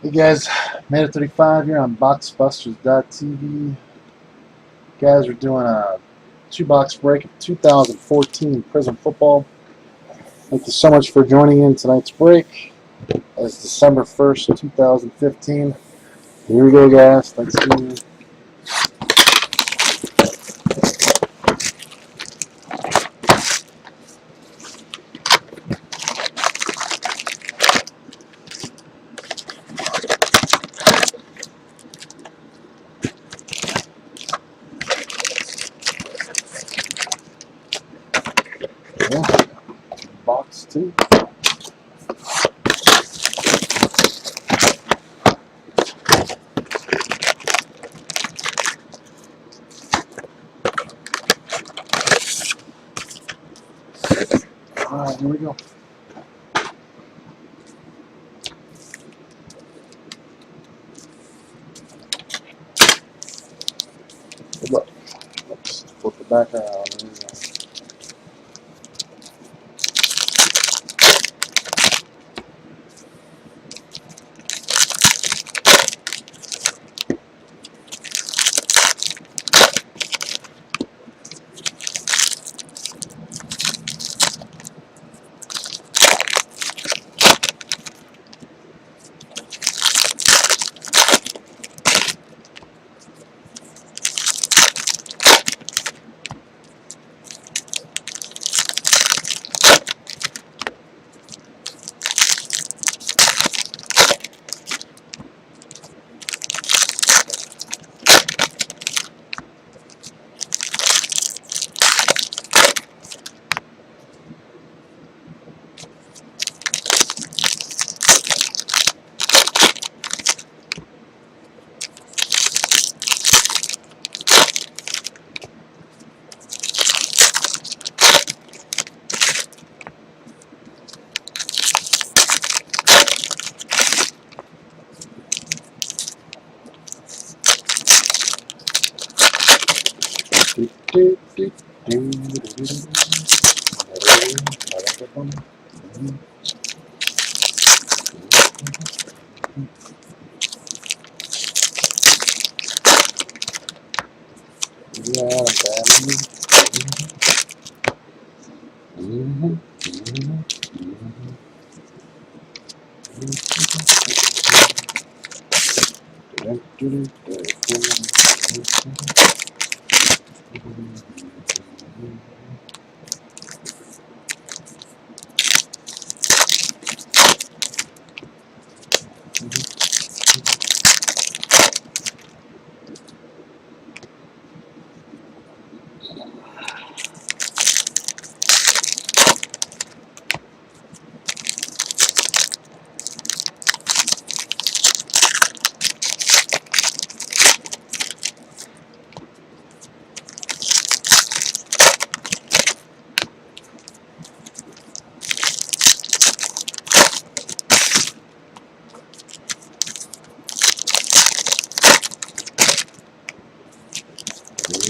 Hey guys, made it 35 here on BoxBusters.tv. Guys, we're doing a 2-box break of 2014 Prizm football. Thank you so much for joining in tonight's break. It's December 1st, 2015. Here we go, guys. Thanksgiving. Yeah, box 2. Alright, here we go. Good luck. Let's flip it back around.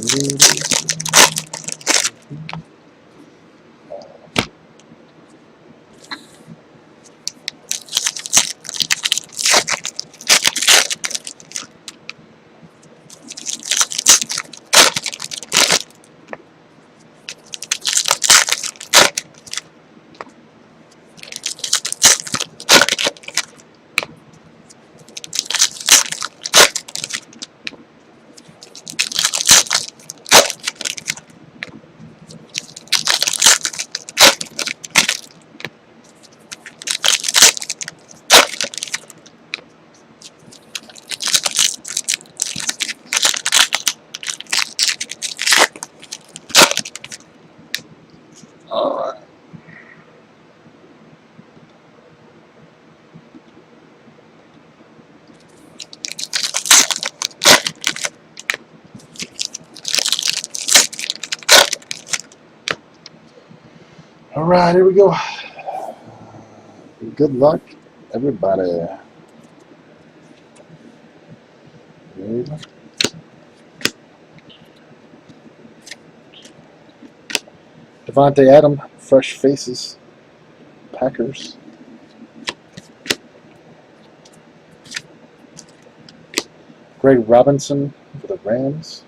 There we go. Alright. Alright, here we go. Good luck, everybody. There we go. Devontae Adams, fresh faces, Packers. Greg Robinson for the Rams.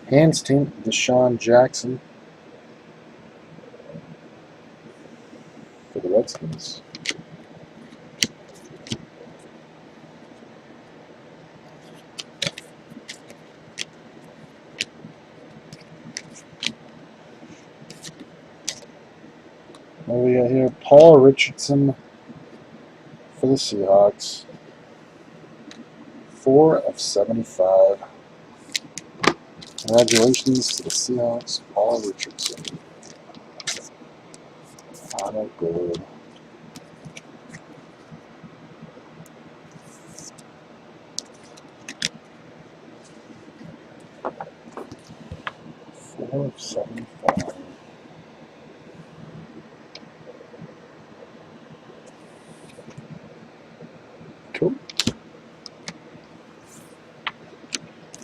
Hands team, Deshaun Jackson for the Redskins. What do we got here? Paul Richardson for the Seahawks. 4/75. Congratulations to the Seahawks, Paul Richardson. Auto gold. Four of 75. Cool.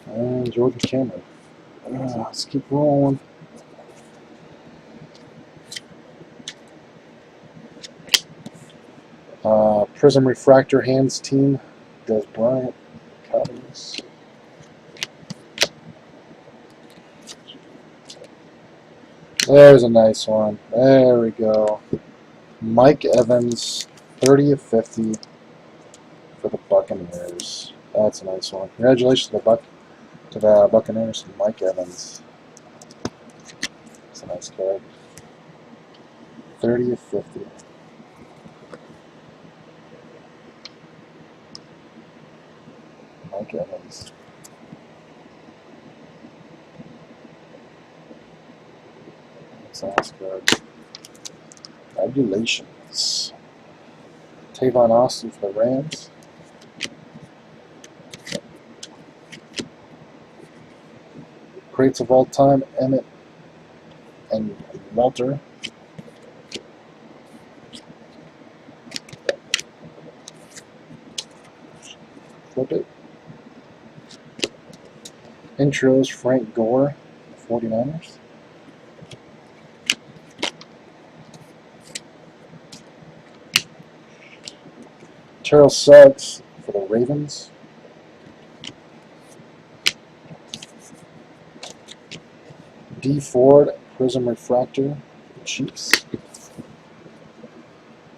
And Jordan Cameron. Let's keep rolling. Prizm Refractor Hands team. Des Bryant. Cubs. There's a nice one. There we go. Mike Evans, 30/50 for the Buccaneers. That's a nice one. Congratulations to the Buccaneers, Mike Evans. That's a nice card. 30/50. Mike Evans. That's a nice card. Congratulations. Tavon Austin for the Rams. Greats of all time, Emmett and Walter. Flip it. Intros, Frank Gore, 49ers. Terrell Suggs for the Ravens. D. Ford, Prizm Refractor for the Chiefs.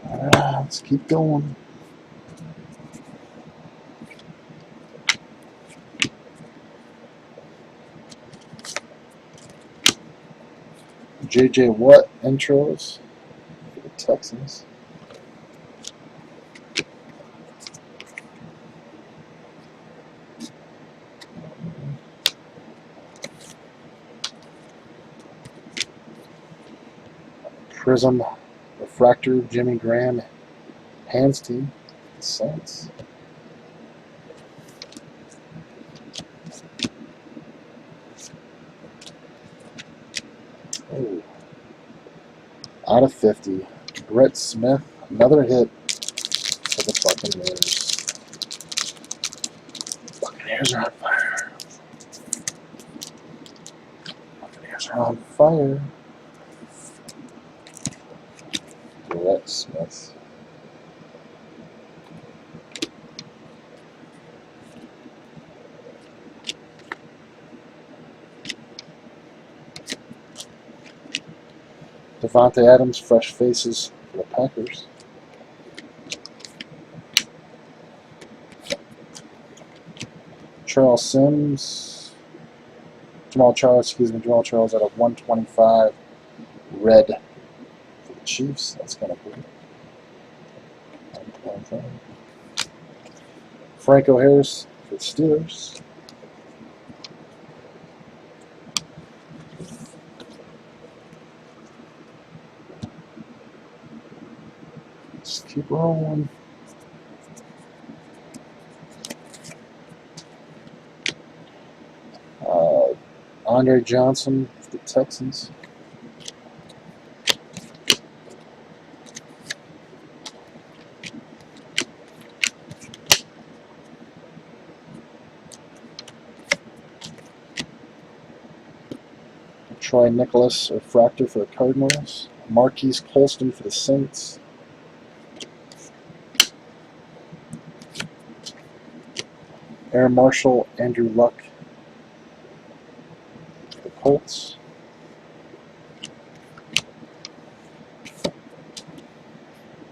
Let's keep going. J.J. Watt intros for the Texans. Prizm Refractor, Jimmy Graham, Hands team, the Saints. Oh. /50. Brett Smith, another hit for the Buccaneers. Buccaneers are on fire. Buccaneers are on fire. Brett Smith. Devontae Adams, fresh faces for the Packers. Jamal Charles at a 125 red for the Chiefs. That's kind of cool. Franco Harris for the Steelers. Let's keep rolling. Andre Johnson for the Texans. Troy Nicholas, refractor for the Cardinals. Marquise Colston for the Saints. Air Marshal, Andrew Luck for the Colts.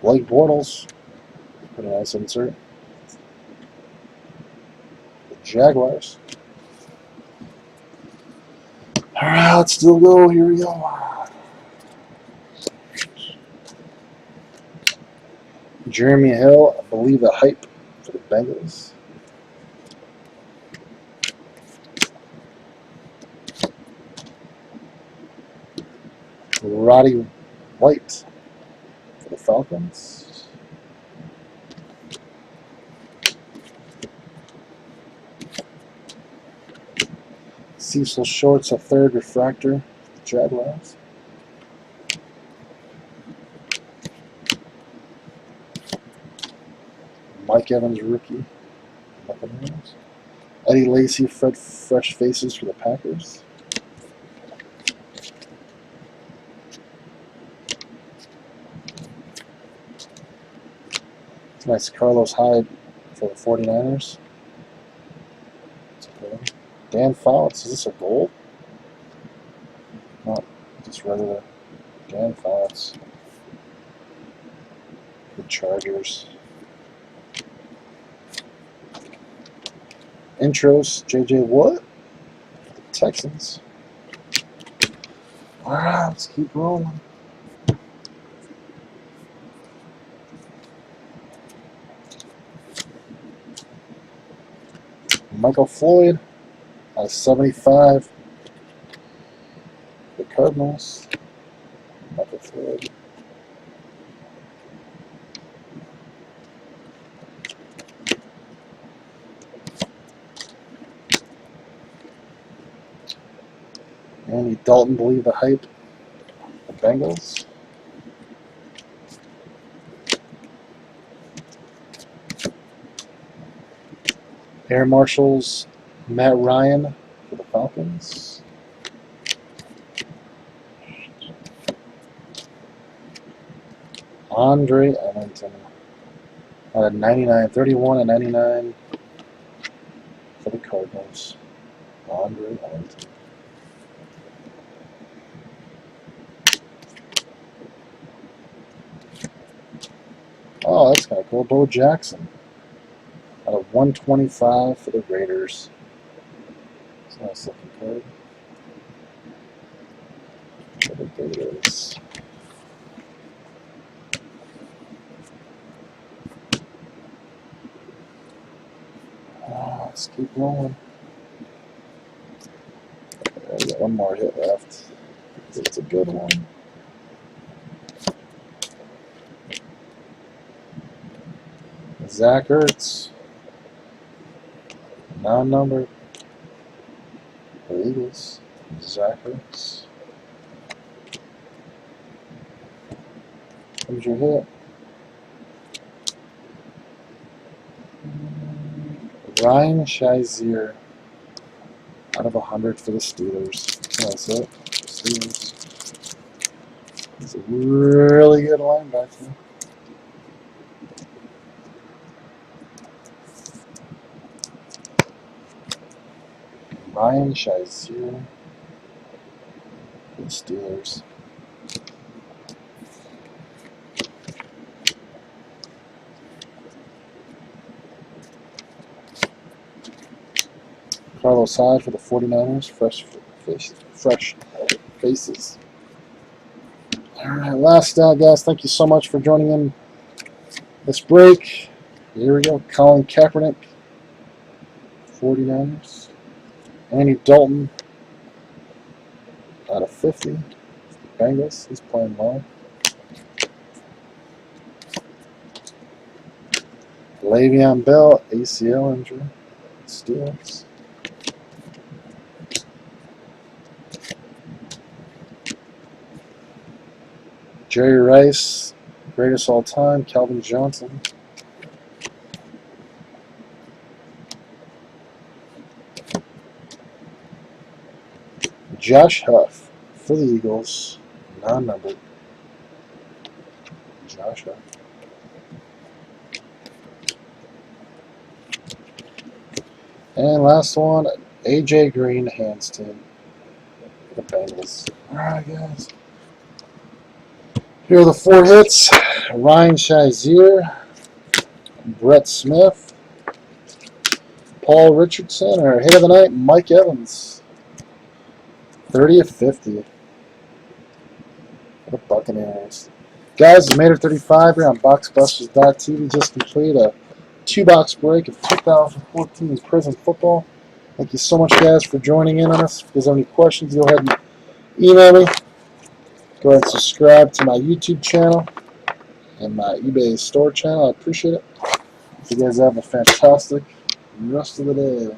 Blake Bortles, pretty nice insert. The Jaguars. Alright, let's still go. Here we go. Jeremy Hill, I believe the hype for the Bengals. Roddy White for the Falcons. Cecil Shorts, a third refractor for the Jaguars. Mike Evans, rookie. Buccaneers. Eddie Lacy, fresh faces for the Packers. Nice Carlos Hyde for the 49ers. Dan Fouts, is this a gold? No, just regular Dan Fouts. The Chargers. Intros, JJ Watt. The Texans. Alright, let's keep rolling. Michael Floyd, 75. The Cardinals. Michael Floyd. Andy Dalton, believe the hype. The Bengals. Air Marshals, Matt Ryan for the Falcons. Andre Ellington. 99, 31 and 99 for the Cardinals. Andre Ellington. Oh, that's kind of cool. Bo Jackson. Out of 125 for the Raiders. It's a nice looking card. For the Raiders. Let's keep rolling. We got one more hit left. It's a good one. Zach Ertz. Non-numbered. The Eagles. Zach Ertz. Who's your hit? Ryan Shazier. Out of 100 for the Steelers. That's it. Steelers. He's a really good linebacker. Ryan Shazier for the Steelers. Carlos Hyde for the 49ers. Fresh faces. Alright, last out, guys. Thank you so much for joining in this break. Here we go. Colin Kaepernick, 49ers. Andy Dalton, out of 50. Bengals. He's playing well. Le'Veon Bell, ACL injury. Steelers. Jerry Rice, greatest all time. Calvin Johnson. Josh Huff for the Eagles, non-numbered. Josh Huff. And last one, AJ Green, hands team. The Bengals. Alright, guys. Here are the 4 hits. Ryan Shazier, Brett Smith, Paul Richardson, our hit of the night, Mike Evans. 30 of 50. For the Buccaneers. Guys, it's made it 35 here on BoxBusters.tv. Just complete a 2-box break of 2014 Prizm football. Thank you so much, guys, for joining in on us. If there's any questions, go ahead and email me. Go ahead and subscribe to my YouTube channel and my eBay store channel. I appreciate it. You guys have a fantastic rest of the day.